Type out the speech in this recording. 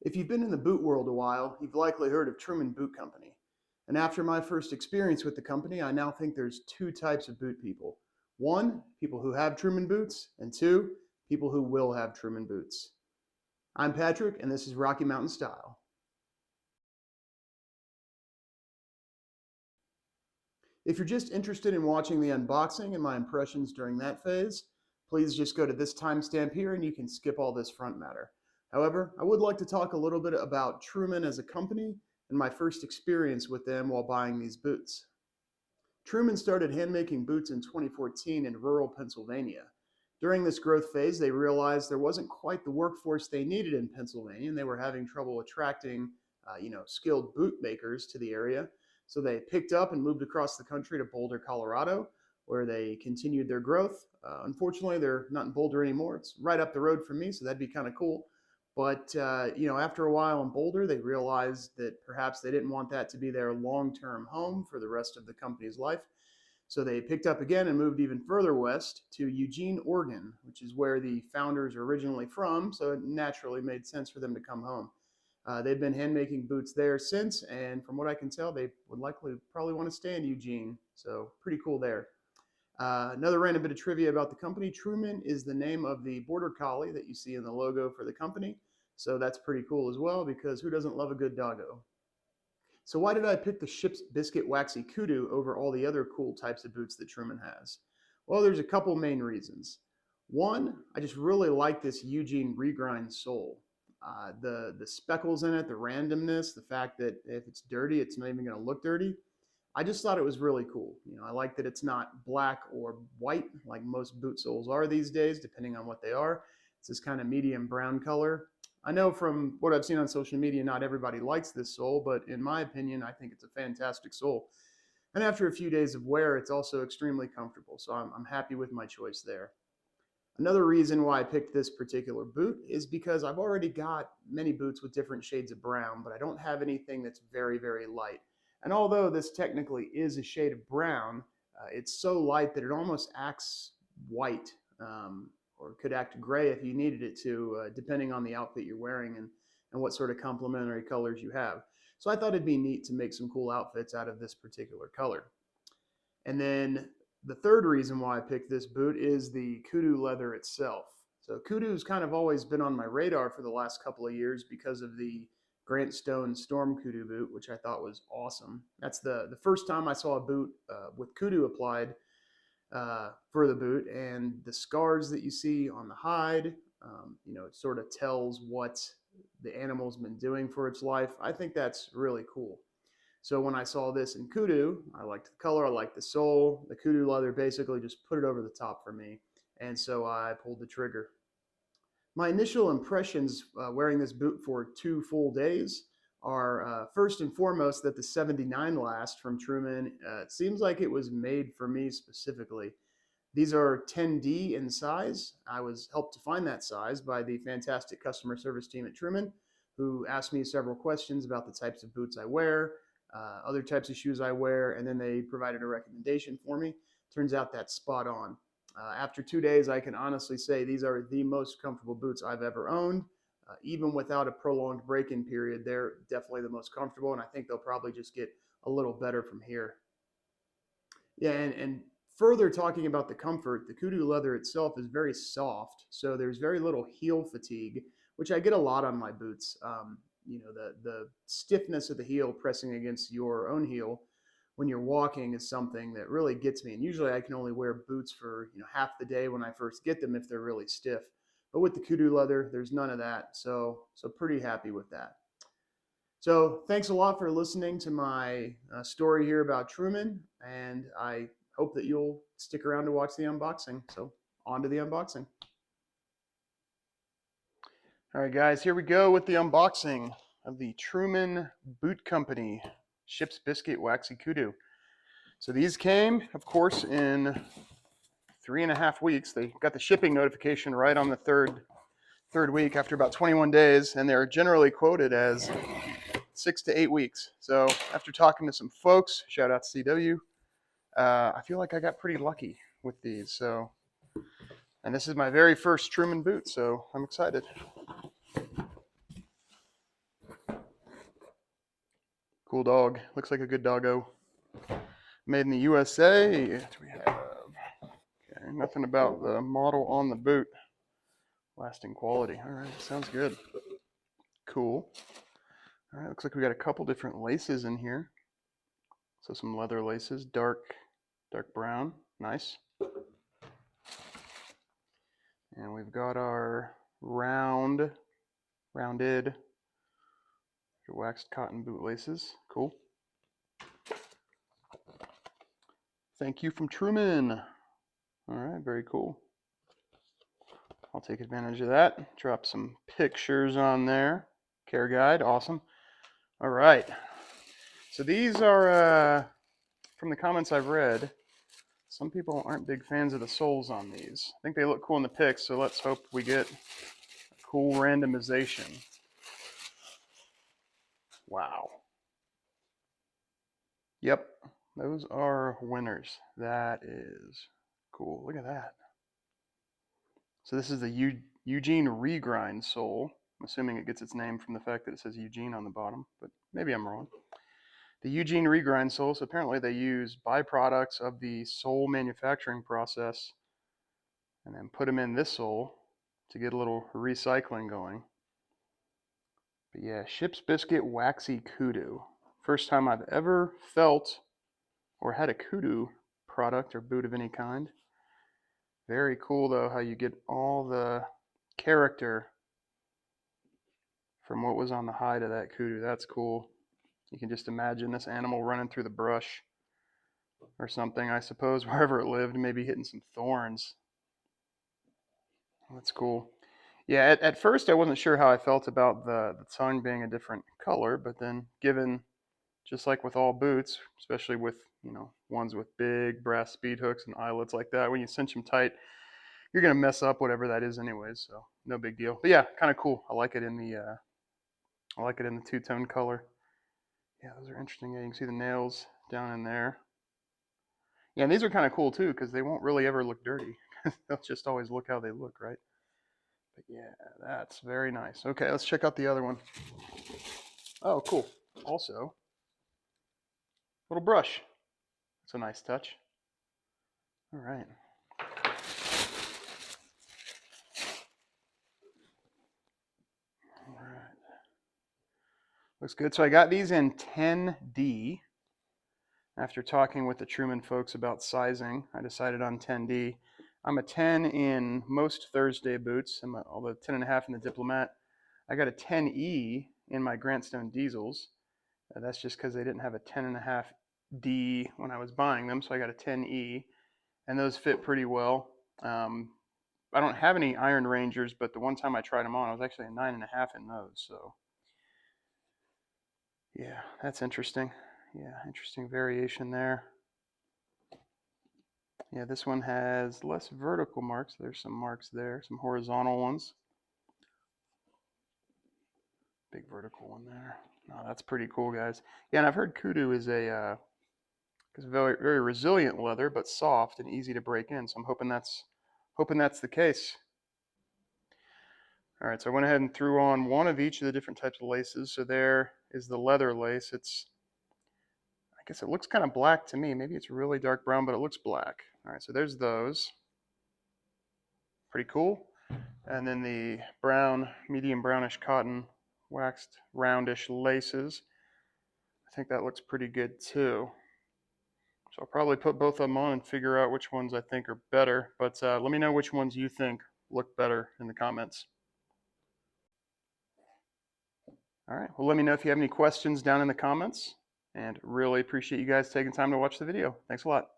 If you've been in the boot world a while, you've likely heard of Truman Boot Company. And after my first experience with the company, I now think there's two types of boot people. One, people who have Truman boots, and two, people who will have Truman boots. I'm Patrick, and this is Rocky Mountain Style. If you're just interested in watching the unboxing and my impressions during that phase, please just go to this timestamp here and you can skip all this front matter. However, I would like to talk a little bit about Truman as a company and my first experience with them while buying these boots. Truman started handmaking boots in 2014 in rural Pennsylvania. During this growth phase, they realized there wasn't quite the workforce they needed in Pennsylvania, and they were having trouble attracting, skilled boot makers to the area. So they picked up and moved across the country to Boulder, Colorado, where they continued their growth. Unfortunately, they're not in Boulder anymore. It's right up the road from me, so that'd be kind of cool. But after a while in Boulder, they realized that perhaps they didn't want that to be their long-term home for the rest of the company's life. So they picked up again and moved even further west to Eugene, Oregon, which is where the founders are originally from. So it naturally made sense for them to come home. They've been handmaking boots there since, and from what I can tell, they would likely probably want to stay in Eugene. So pretty cool there. Another random bit of trivia about the company: Truman is the name of the border collie that you see in the logo for the company. So that's pretty cool as well, because who doesn't love a good doggo? So why did I pick the Ship's Biscuit Waxy Kudu over all the other cool types of boots that Truman has? Well, there's a couple main reasons. One, I just really like this Eugene regrind sole. The speckles in it, the randomness, the fact that if it's dirty, it's not even going to look dirty. I just thought it was really cool. I like that it's not black or white like most boot soles are these days, depending on what they are. It's this kind of medium brown color. I know from what I've seen on social media, not everybody likes this sole, but in my opinion, I think it's a fantastic sole. And after a few days of wear, it's also extremely comfortable. So I'm happy with my choice there. Another reason why I picked this particular boot is because I've already got many boots with different shades of brown, but I don't have anything that's very, very light. And although this technically is a shade of brown, it's so light that it almost acts white, or could act gray if you needed it to, depending on the outfit you're wearing and what sort of complementary colors you have. So I thought it'd be neat to make some cool outfits out of this particular color. And then the third reason why I picked this boot is the Kudu leather itself. So Kudu's kind of always been on my radar for the last couple of years because of the Grant Stone Storm Kudu boot, which I thought was awesome. That's the first time I saw a boot with Kudu applied for the boot, and the scars that you see on the hide, it sort of tells what the animal's been doing for its life. I think that's really cool. So when I saw this in Kudu, I liked the color, I liked the sole. The Kudu leather basically just put it over the top for me, and so I pulled the trigger. My initial impressions wearing this boot for 2 full days are first and foremost that the 79 last from Truman, it seems like it was made for me specifically. These are 10D in size. I was helped to find that size by the fantastic customer service team at Truman, who asked me several questions about the types of boots I wear, other types of shoes I wear, and then they provided a recommendation for me. Turns out that's spot on. After 2 days, I can honestly say these are the most comfortable boots I've ever owned. Even without a prolonged break-in period, they're definitely the most comfortable, and I think they'll probably just get a little better from here. Yeah, and further talking about the comfort, the Kudu leather itself is very soft, so there's very little heel fatigue, which I get a lot on my boots. The stiffness of the heel pressing against your own heel when you're walking is something that really gets me. And usually I can only wear boots for half the day when I first get them if they're really stiff. But with the Kudu leather, there's none of that. So pretty happy with that. So thanks a lot for listening to my story here about Truman, and I hope that you'll stick around to watch the unboxing. So on to the unboxing. All right, guys, here we go with the unboxing of the Truman Boot Company Ship's Biscuit Waxy Kudu. So these came, of course, in 3.5 weeks. They got the shipping notification right on the third week after about 21 days, and they're generally quoted as 6 to 8 weeks. So after talking to some folks, shout out to CW, I feel like I got pretty lucky with these. So, and this is my very first Truman boot, so I'm excited. Cool dog. Looks like a good doggo. Made in the USA. What do we have? Okay, nothing about the model on the boot. Lasting quality. All right, sounds good. Cool. All right, looks like we got a couple different laces in here. So some leather laces, dark brown. Nice. And we've got our rounded waxed cotton boot laces. Cool. Thank you from Truman. All right, very cool. I'll take advantage of that. Drop some pictures on there. Care guide, awesome. All right. So these are, from the comments I've read, some people aren't big fans of the soles on these. I think they look cool in the pics, so let's hope we get a cool randomization. Wow. Yep, those are winners. That is cool. Look at that. So this is the Eugene regrind sole. I'm assuming it gets its name from the fact that it says Eugene on the bottom, but maybe I'm wrong. The Eugene regrind sole, so apparently they use byproducts of the sole manufacturing process and then put them in this sole to get a little recycling going. But yeah, Ship's Biscuit Waxy Kudu. First time I've ever felt or had a Kudu product or boot of any kind. Very cool though how you get all the character from what was on the hide of that Kudu. That's cool. You can just imagine this animal running through the brush or something, I suppose, wherever it lived, maybe hitting some thorns. That's cool. Yeah, at first I wasn't sure how I felt about the tongue being a different color, but then given, just like with all boots, especially with, ones with big brass speed hooks and eyelets like that, when you cinch them tight, you're gonna mess up whatever that is anyways, so no big deal. But yeah, kind of cool. I like it in the two-tone color. Yeah, those are interesting. Yeah, you can see the nails down in there. Yeah, and these are kind of cool too because they won't really ever look dirty. They'll just always look how they look, right? But yeah, that's very nice. Okay, let's check out the other one. Oh, cool. Also, little brush. That's a nice touch. All right. All right. Looks good. So I got these in 10D. After talking with the Truman folks about sizing, I decided on 10D. I'm a 10 in most Thursday boots, although 10.5 in the Diplomat. I got a 10E in my Grantstone Diesels. That's just because they didn't have a 10.5D when I was buying them, so I got a 10E, and those fit pretty well. I don't have any Iron Rangers, but the one time I tried them on, I was actually a 9.5 in those. So yeah, that's interesting. Yeah, interesting variation there. Yeah, this one has less vertical marks. There's some marks there, some horizontal ones. Big vertical one there. Oh, that's pretty cool, guys. Yeah, and I've heard Kudu is a very, very resilient leather, but soft and easy to break in. So I'm hoping that's the case. All right, so I went ahead and threw on one of each of the different types of laces. So there is the leather lace. I guess it looks kind of black to me. Maybe it's really dark brown, but it looks black. All right, so there's those. Pretty cool. And then the brown, medium brownish cotton waxed roundish laces. I think that looks pretty good too. So I'll probably put both of them on and figure out which ones I think are better. But let me know which ones you think look better in the comments. All right, well, let me know if you have any questions down in the comments. And really appreciate you guys taking time to watch the video. Thanks a lot.